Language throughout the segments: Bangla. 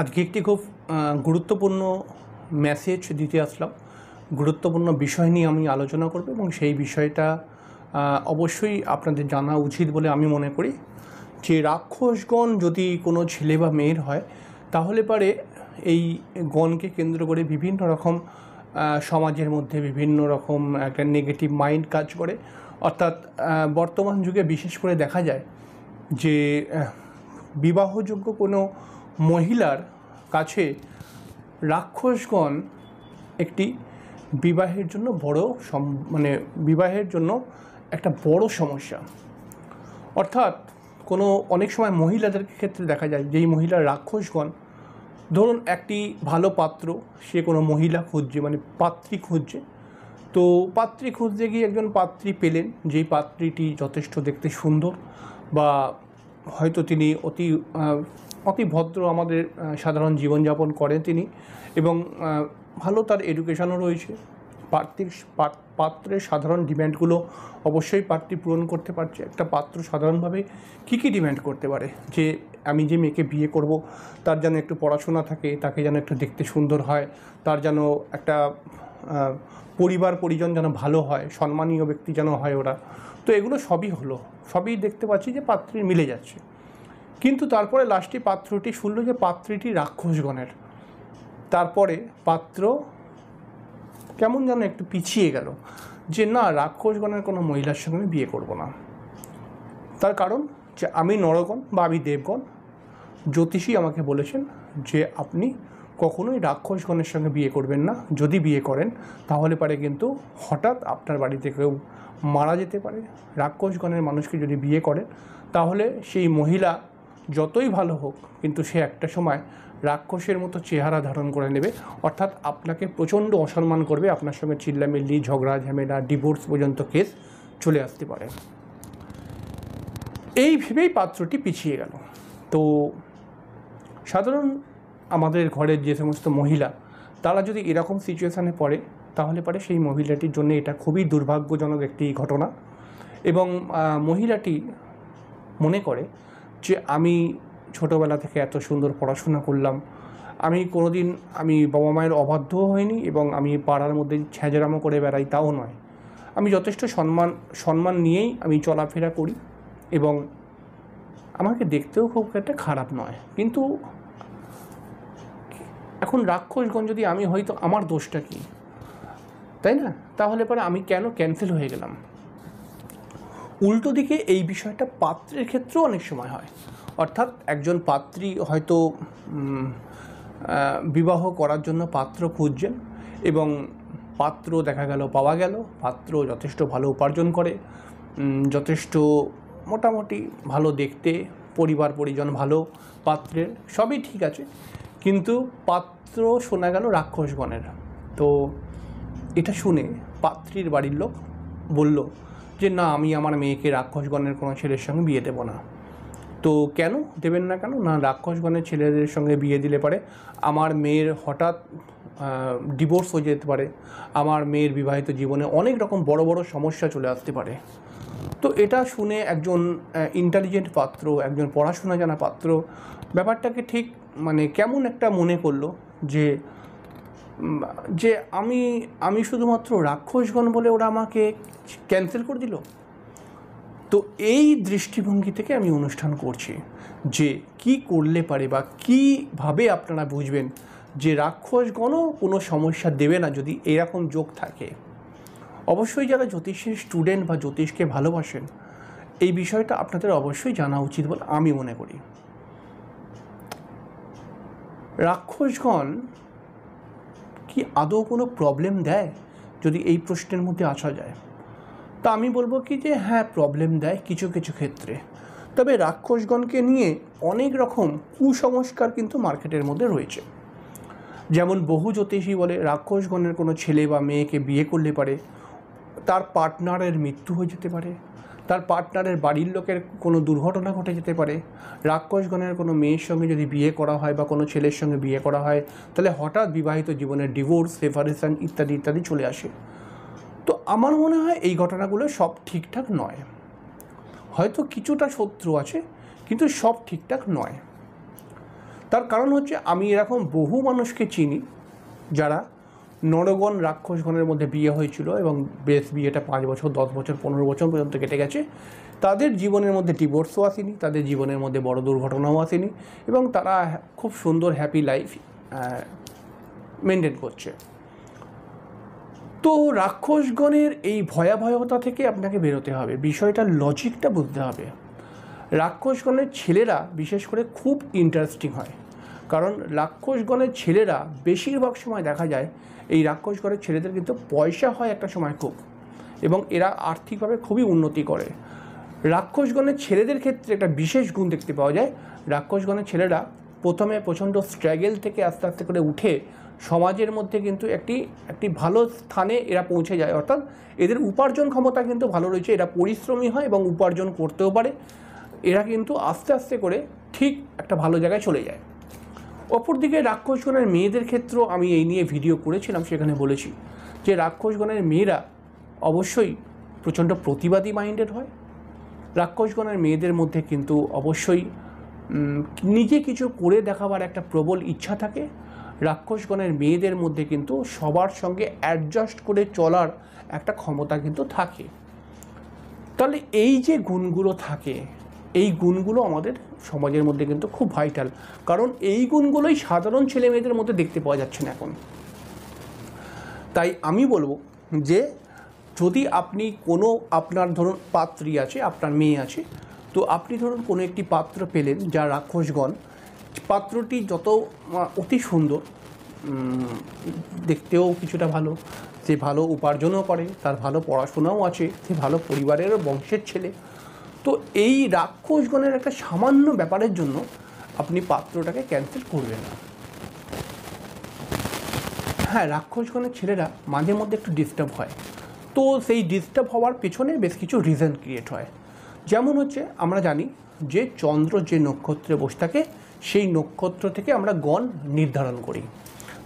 আজকে একটি খুব গুরুত্বপূর্ণ মেসেজ দিতে আসলাম। গুরুত্বপূর্ণ বিষয় নিয়ে আমি আলোচনা করব এবং সেই বিষয়টা অবশ্যই আপনাদের জানা উচিত বলে আমি মনে করি যে রাক্ষসগণ যদি কোনো ছেলে বা মেয়ের হয় তাহলে পারে এই গণকে কেন্দ্র করে বিভিন্ন রকম সমাজের মধ্যে বিভিন্ন রকম একটা নেগেটিভ মাইন্ড কাজ করে। অর্থাৎ বর্তমান যুগে বিশেষ করে দেখা যায় যে বিবাহযোগ্য কোনো মহিলার কাছে রাক্ষসগণ একটি বিবাহের জন্য বিবাহের জন্য একটা বড় সমস্যা। অর্থাৎ অনেক সময় মহিলাদের ক্ষেত্রে দেখা যায় যেই মহিলার রাক্ষসগণ, ধরুন একটি ভালো পাত্র, সে কোনো মহিলা খুঁজছে, পাত্রী খুঁজছে। তো পাত্রী খুঁজতে গিয়ে একজন পাত্রী পেলেন, যেই পাত্রীটি যথেষ্ট দেখতে সুন্দর বা হয়তো তিনি অতি ভদ্র, আমাদের সাধারণ জীবনযাপন করেন তিনি, এবং ভালো তার এডুকেশনও রয়েছে। পাত্রের সাধারণ ডিম্যান্ডগুলো অবশ্যই পাত্রী পূরণ করতে পারছে। একটা পাত্র সাধারণভাবে কী কী ডিম্যান্ড করতে পারে, যে আমি যে মেয়েকে বিয়ে করব তার যেন একটু পড়াশোনা থাকে, তাকে যেন একটু দেখতে সুন্দর হয়, তার যেন একটা পরিবার পরিজন যেন ভালো হয়, সম্মানীয় ব্যক্তি যেন হয় ওরা। তো এগুলো সবই দেখতে পাচ্ছি যে পাত্রীর মিলে যাচ্ছে। কিন্তু তারপরে লাস্টে পাত্রটি শুনল যে পাত্রীটি রাক্ষসগণের। তারপরে পাত্র কেমন যেন একটু পিছিয়ে গেল, যে না, রাক্ষসগণের কোনো মহিলার সঙ্গে আমি বিয়ে করব না। তার কারণ যে আমি নরগণ বা আমি দেবগণ, জ্যোতিষী আমাকে বলেছেন যে আপনি কখনোই রাক্ষসগণের সঙ্গে বিয়ে করবেন না। যদি বিয়ে করেন তাহলে পারে কিন্তু হঠাৎ আপনার বাড়িতে কেউ মারা যেতে পারে। রাক্ষসগণের মানুষকে যদি বিয়ে করেন তাহলে সেই মহিলা যতই ভালো হোক, কিন্তু সে একটা সময় রাক্ষসের মতো চেহারা ধারণ করে নেবে। অর্থাৎ আপনাকে প্রচণ্ড অসম্মান করবে, আপনার সঙ্গে চিল্লামিল্লি, ঝগড়া ঝামেলা, ডিভোর্স পর্যন্ত কেস চলে আসতে পারে। এই ভেবেই পাত্রটি পিছিয়ে গেল। তো সাধারণ আমাদের ঘরের যে সমস্ত মহিলা, তারা যদি এরকম সিচুয়েশানে পড়ে তাহলে পারে সেই মহিলাটির জন্য এটা খুবই দুর্ভাগ্যজনক একটি ঘটনা। এবং মহিলাটি মনে করে যে আমি ছোটোবেলা থেকে এত সুন্দর পড়াশোনা করলাম, আমি কোনোদিন বাবা মায়ের অবাধ্যও হয়নি এবং আমি পাড়ার মধ্যে ছ্যাঁচড়ামো করে বেড়াই তাও নয়, আমি যথেষ্ট সম্মান নিয়েই আমি চলাফেরা করি এবং আমাকে দেখতেও খুব একটা খারাপ নয়। কিন্তু এখন রাক্ষসগণ যদি আমি হয়তো, আমার দোষটা কি, তাই না? তাহলে পরে আমি কেন ক্যান্সেল হয়ে গেলাম? উল্টো দিকে এই বিষয়টা পাত্রের ক্ষেত্রেও অনেক সময় হয়। অর্থাৎ একজন পাত্রী হয়তো বিবাহ করার জন্য পাত্র খুঁজছেন এবং পাত্র দেখা গেল পাওয়া গেল। পাত্র যথেষ্ট ভালো উপার্জন করে, যথেষ্ট মোটামুটি ভালো দেখতে, পরিবার পরিজন ভালো, পাত্রের সবই ঠিক আছে, কিন্তু পাত্র শোনা গেল রাক্ষসগণের। তো এটা শুনে পাত্রীর বাড়ির লোক বলল যে না, আমি আমার মেয়েকে রাক্ষসগণের কোনো ছেলের সঙ্গে বিয়ে দেবো না। তো কেন দেবেন না? কেন না, রাক্ষসগণের ছেলেদের সঙ্গে বিয়ে দিলে পারে আমার মেয়ের হঠাৎ ডিভোর্স হয়ে যেতে পারে, আমার মেয়ের বিবাহিত জীবনে অনেক রকম বড় বড় সমস্যা চলে আসতে পারে। তো এটা শুনে একজন ইন্টেলিজেন্ট পাত্র, একজন পড়াশোনা জানা পাত্র ব্যাপারটাকে ঠিক কেমন একটা মনে করলো যে যে আমি শুধুমাত্র রাক্ষসগণ বলে ওরা আমাকে ক্যান্সেল করে দিল। তো এই দৃষ্টিভঙ্গি থেকে আমি অনুষ্ঠান করছি যে কি করলে পারে বা কীভাবে আপনারা বুঝবেন যে রাক্ষসগণও কোনো সমস্যা দেবে না যদি এরকম যোগ থাকে। অবশ্যই যারা জ্যোতিষের স্টুডেন্ট বা জ্যোতিষকে ভালোবাসেন, এই বিষয়টা আপনাদের অবশ্যই জানা উচিত বলে আমি মনে করি। রাক্ষসগণ কি আদৌ কোনো প্রবলেম দেয় যদি এই প্রশ্নের মধ্যে আসা যায়? তা আমি বলবো কি যে হ্যাঁ, প্রবলেম দেয় কিছু কিছু ক্ষেত্রে। তবে রাক্ষসগণকে নিয়ে অনেক রকম কুসংস্কার কিন্তু মার্কেটের মধ্যে রয়েছে। যেমন বহু জ্যোতিষী বলে রাক্ষসগণের কোনো ছেলে বা মেয়েকে বিয়ে করলে পারে তার পার্টনারের মৃত্যু হয়ে যেতে পারে, তার পার্টনারের বাড়ির লোকের কোনো দুর্ঘটনা ঘটে যেতে পারে। রাক্ষসগণের কোনো মেয়ের সঙ্গে যদি বিয়ে করা হয় বা কোনো ছেলের সঙ্গে বিয়ে করা হয় তাহলে হঠাৎ বিবাহিত জীবনের ডিভোর্স, সেপারেশন ইত্যাদি ইত্যাদি চলে আসে। তো আমার মনে হয় এই ঘটনাগুলো সব ঠিকঠাক নয়। হয়তো কিছুটা সত্য আছে, কিন্তু সব ঠিকঠাক নয়। তার কারণ হচ্ছে আমি এরকম বহু মানুষকে চিনি যারা নরগণ রাক্ষসগণের মধ্যে বিয়ে হয়েছিল এবং বেশ বিয়েটা 5 বছর 10 বছর 15 বছর পর্যন্ত কেটে গেছে, তাদের জীবনের মধ্যে ডিভোর্সও আসেনি, তাদের জীবনের মধ্যে বড় দুর্ঘটনাও আসেনি এবং তারা খুব সুন্দর হ্যাপি লাইফ মেনটেন করছে। তো রাক্ষসগণের এই ভয়াবহতা থেকে আপনাকে বেরোতে হবে, বিষয়টার লজিকটা বুঝতে হবে। রাক্ষসগণের ছেলেরা বিশেষ করে খুব ইন্টারেস্টিং হয়, কারণ রাক্ষসগণের ছেলেরা বেশিরভাগ সময় দেখা যায় এই রাক্ষসগণের ছেলেদের কিন্তু পয়সা হয় একটা সময় খুব, এবং এরা আর্থিকভাবে খুবই উন্নতি করে। রাক্ষসগণের ছেলেদের ক্ষেত্রে একটা বিশেষ গুণ দেখতে পাওয়া যায়। রাক্ষসগণের ছেলেরা প্রথমে প্রচণ্ড স্ট্রাগল থেকে আস্তে আস্তে করে উঠে সমাজের মধ্যে কিন্তু একটি ভালো স্থানে এরা পৌঁছে যায়, অর্থাৎ এদের উপার্জন ক্ষমতা কিন্তু ভালো রয়েছে, এরা পরিশ্রমী হয় এবং উপার্জন করতেও পারে। এরা কিন্তু আস্তে আস্তে করে ঠিক একটা ভালো জায়গায় চলে যায়। অপরদিকে রাক্ষসগণের মেয়েদের ক্ষেত্রেও আমি এই নিয়ে ভিডিও করেছিলাম, সেখানে বলেছি যে রাক্ষসগণের মেয়েরা অবশ্যই প্রচণ্ড প্রতিবাদী মাইন্ডেড হয়। রাক্ষসগণের মেয়েদের মধ্যে কিন্তু অবশ্যই নিজে কিছু করে দেখাবার একটা প্রবল ইচ্ছা থাকে। রাক্ষসগণের মেয়েদের মধ্যে কিন্তু সবার সঙ্গে অ্যাডজাস্ট করে চলার একটা ক্ষমতা কিন্তু থাকে। তাহলে এই যে গুণগুলো থাকে, এই গুণগুলো আমাদের সমাজের মধ্যে কিন্তু খুব ভাইটাল, কারণ এই গুণগুলোই সাধারণ ছেলে মেয়েদের মধ্যে দেখতে পাওয়া যাচ্ছে না এখন। তাই আমি বলবো যে যদি আপনি কোনো আপনার ধরুন পাত্রী আছে, আপনার মেয়ে আছে, তো আপনি ধরুন কোনো একটি পাত্র পেলেন যা রাক্ষসগণ, পাত্রটি যত অতি সুন্দর, দেখতেও কিছুটা ভালো, সে ভালো উপার্জনও করে, তার ভালো পড়াশোনাও আছে, সে ভালো পরিবারেরও বংশের ছেলে, তো এই রাক্ষসগণের একটা সামান্য ব্যাপারের জন্য আপনি পাত্রটাকে ক্যান্সেল করবেন না। হ্যাঁ, রাক্ষসগণের ছেলেরা মাঝে মধ্যে একটু ডিস্টার্ব হয়, তো সেই ডিস্টার্ব হওয়ার পেছনে বেশ কিছু রিজন ক্রিয়েট হয়। যেমন হচ্ছে আমরা জানি যে চন্দ্র যে নক্ষত্রে বসে থাকে সেই নক্ষত্র থেকে আমরা গণ নির্ধারণ করি,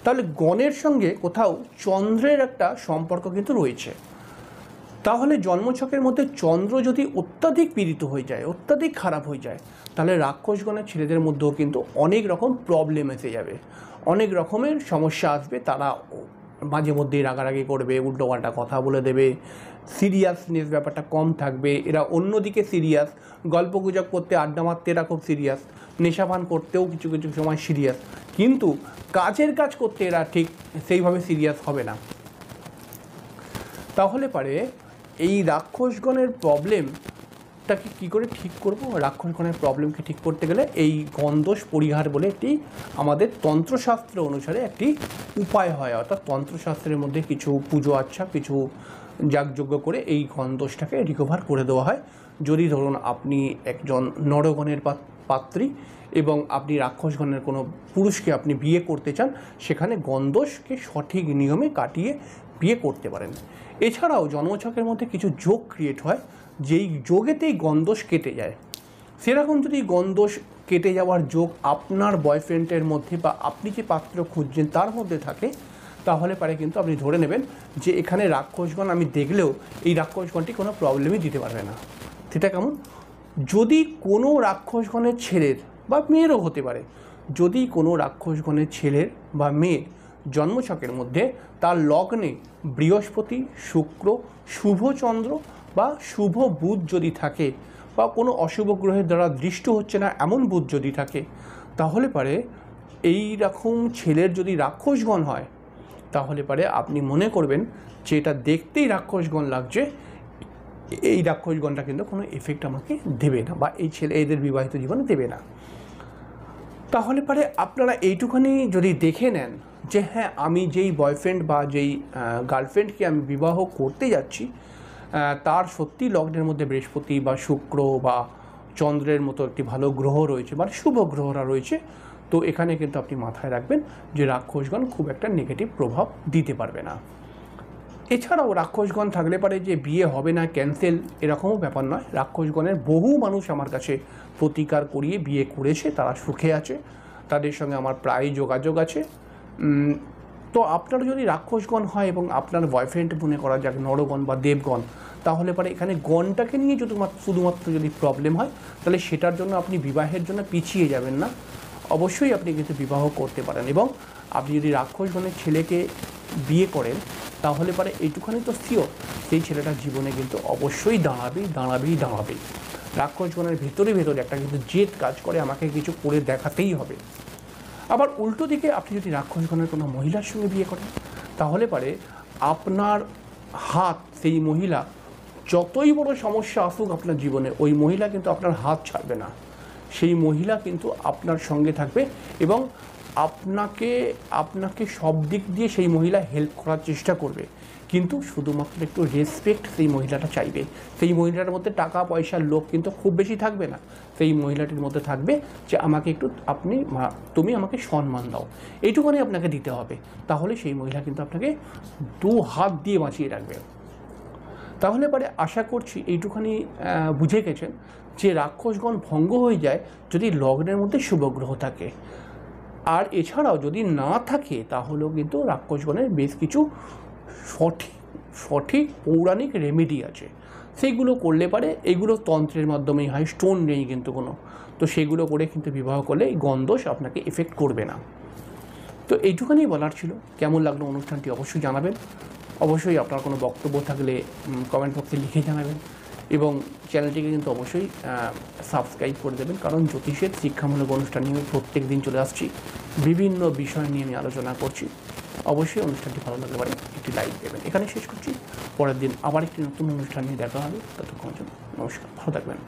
তাহলে গণের সঙ্গে কোথাও চন্দ্রের একটা সম্পর্ক কিন্তু রয়েছে। তাহলে জন্মছকের মধ্যে চন্দ্র যদি অত্যাধিক পীড়িত হয়ে যায়, অত্যাধিক খারাপ হয়ে যায়, তাহলে রাক্ষসগণের ছেলেদের মধ্যেও কিন্তু অনেক রকম প্রবলেম এসে যাবে, অনেক রকমের সমস্যা আসবে। তারা মাঝে মধ্যেই রাগারাগি করবে, উল্টোপাল্টা কথা বলে দেবে, সিরিয়াসনেস ব্যাপারটা কম থাকবে, এরা অন্যদিকে সিরিয়াস, গল্পগুজব করতে আড্ডা মারতে এরা খুব সিরিয়াস, নেশাপান করতেও কিছু কিছু সময় সিরিয়াস, কিন্তু কাজের কাজ করতে এরা ঠিক সেইভাবে সিরিয়াস হবে না। তাহলে পারে এই রাক্ষসগণের প্রবলেমটাকে কী করে ঠিক করব? রাক্ষসগণের প্রবলেমকে ঠিক করতে গেলে এই গণদোষ পরিহার বলে একটি আমাদের তন্ত্রশাস্ত্র অনুসারে একটি উপায় হয়, অর্থাৎ তন্ত্রশাস্ত্রের মধ্যে কিছু পুজো আচ্ছা, কিছু যাগযজ্ঞ করে এই গণদোষটাকে রিকভার করে দেওয়া হয়। যদি ধরুন আপনি একজন নরগণের পাত্রী এবং আপনি রাক্ষসগণের কোনো পুরুষকে আপনি বিয়ে করতে চান, সেখানে গণদোষকে সঠিক নিয়মে কাটিয়ে বিয়ে করতে পারেন। এছাড়াও জন্মছকের মধ্যে কিছু যোগ ক্রিয়েট হয়, যেই যোগেতেই গণদোষ কেটে যায়। সেরকম যদি গণদোষ কেটে যাওয়ার যোগ আপনার বয়ফ্রেন্ডের মধ্যে বা আপনি যে পাত্র খুঁজছেন তার মধ্যে থাকে, তাহলে পারে কিন্তু আপনি ধরে নেবেন যে এখানে রাক্ষসগণ আমি দেখলেও এই রাক্ষসগণটি কোনো প্রবলেমই দিতে পারবে না। সেটা কেমন? যদি কোনো রাক্ষসগণের ছেলের বা মেয়েরও হতে পারে, যদি কোনো রাক্ষসগণের ছেলের বা মেয়ের জন্মছকের মধ্যে তার লগ্নে বৃহস্পতি, শুক্র, শুভচন্দ্র বা শুভ বুধ যদি থাকে, বা কোনো অশুভ গ্রহের দ্বারা দৃষ্ট হচ্ছে না এমন বুধ যদি থাকে, তাহলে পারে এই রকম ছেলের যদি রাক্ষসগণ হয়, তাহলে পারে আপনি মনে করবেন যে এটা দেখতেই রাক্ষসগণ লাগছে, এই রাক্ষসগণটা কিন্তু কোনো এফেক্ট আমাকে দেবে না, বা এই ছেলে এদের বিবাহিত জীবনে দেবে না। তাহলে পারে আপনারা এইটুখানি যদি দেখে নেন যে হ্যাঁ, আমি যেই বয়ফ্রেন্ড বা যেই গার্লফ্রেন্ডকে আমি বিবাহ করতে যাচ্ছি, তার সত্যি লগ্নের মধ্যে বৃহস্পতি বা শুক্র বা চন্দ্রের মতো একটি ভালো গ্রহ রয়েছে, মানে শুভ গ্রহরা রয়েছে, তো এখানে কিন্তু আপনি মাথায় রাখবেন যে রাক্ষসগণ খুব একটা নেগেটিভ প্রভাব দিতে পারবে না। এছাড়াও রাক্ষসগণ থাকলে পারে যে বিয়ে হবে না, ক্যান্সেল, এরকমও ব্যাপার নয়। রাক্ষসগণের বহু মানুষ আমার কাছে প্রতিকার করিয়ে বিয়ে করেছে, তারা সুখে আছে, তাদের সঙ্গে আমার প্রায় যোগাযোগ আছে। তো আপনার যদি রাক্ষসগণ হয় এবং আপনার বয়ফ্রেন্ড মনে করা যাক নরগণ বা দেবগণ, তাহলে পরে এখানে গণটাকে নিয়ে শুধুমাত্র যদি প্রবলেম হয়, তাহলে সেটার জন্য আপনি বিবাহের জন্য পিছিয়ে যাবেন না, অবশ্যই আপনি কিন্তু বিবাহ করতে পারেন। এবং আপনি যদি রাক্ষসগণের ছেলেকে বিয়ে করেন তাহলে পরে এইটুখানি তো শিওর, সেই ছেলেটার জীবনে কিন্তু অবশ্যই দাঁড়াবেই। রাক্ষসগণের ভেতরে একটা কিন্তু জেদ কাজ করে, আমাকে কিছু করে দেখাতেই হবে। আবার উল্টো দিকে আপনি যদি রাক্ষসগণের কোনো মহিলার সঙ্গে বিয়ে করেন তাহলে পরে আপনার হাত, সেই মহিলা যতই বড় সমস্যা আসুক আপনার জীবনে, ওই মহিলা কিন্তু আপনার হাত ছাড়বে না। সেই মহিলা কিন্তু আপনার সঙ্গে থাকবে এবং আপনাকে সব দিক দিয়ে সেই মহিলা হেল্প করার চেষ্টা করবে, কিন্তু শুধুমাত্র একটু রেসপেক্ট সেই মহিলাটা চাইবে। সেই মহিলাটার মধ্যে টাকা পয়সার লোভ কিন্তু খুব বেশি থাকবে না। সেই মহিলাটির মধ্যে থাকবে যে আমাকে একটু তুমি আমাকে সম্মান দাও, এইটুখানি আপনাকে দিতে হবে। তাহলে সেই মহিলা কিন্তু আপনাকে 2 হাত দিয়ে বাঁচিয়ে রাখবে। তাহলে পরে আশা করছি এইটুখানি বুঝে গেছেন যে রাক্ষসগণ ভঙ্গ হয়ে যায় যদি লগ্নের মধ্যে শুভগ্রহ থাকে। আর এছাড়াও যদি না থাকে তাহলেও কিন্তু রাক্ষসগণের বেশ কিছু সঠিক পৌরাণিক রেমেডি আছে, সেইগুলো করলে পারে। এইগুলো তন্ত্রের মাধ্যমেই হয়, স্টোন নেই কিন্তু কোনো, তো সেগুলো করে কিন্তু বিবাহ করলে এই গণদোষ আপনাকে এফেক্ট করবে না। তো এইটুখানি বলার ছিল। কেমন লাগলো অনুষ্ঠানটি অবশ্যই জানাবেন। অবশ্যই আপনার কোনো বক্তব্য থাকলে কমেন্ট বক্সে লিখে জানাবেন এবং চ্যানেলটিকে কিন্তু অবশ্যই সাবস্ক্রাইব করে দেবেন, কারণ জ্যোতিষের শিক্ষামূলক অনুষ্ঠান নিয়ে প্রত্যেক দিন চলে আসছি, বিভিন্ন বিষয় নিয়ে আমি আলোচনা করছি। অবশ্যই অনুষ্ঠানটি ভালো লাগলে পারে একটি লাইক দেবেন। এখানে শেষ করছি, পরের দিন আবার একটি নতুন অনুষ্ঠান নিয়ে দেখা হবে। ততক্ষণের জন্য নমস্কার, ভালো থাকবেন।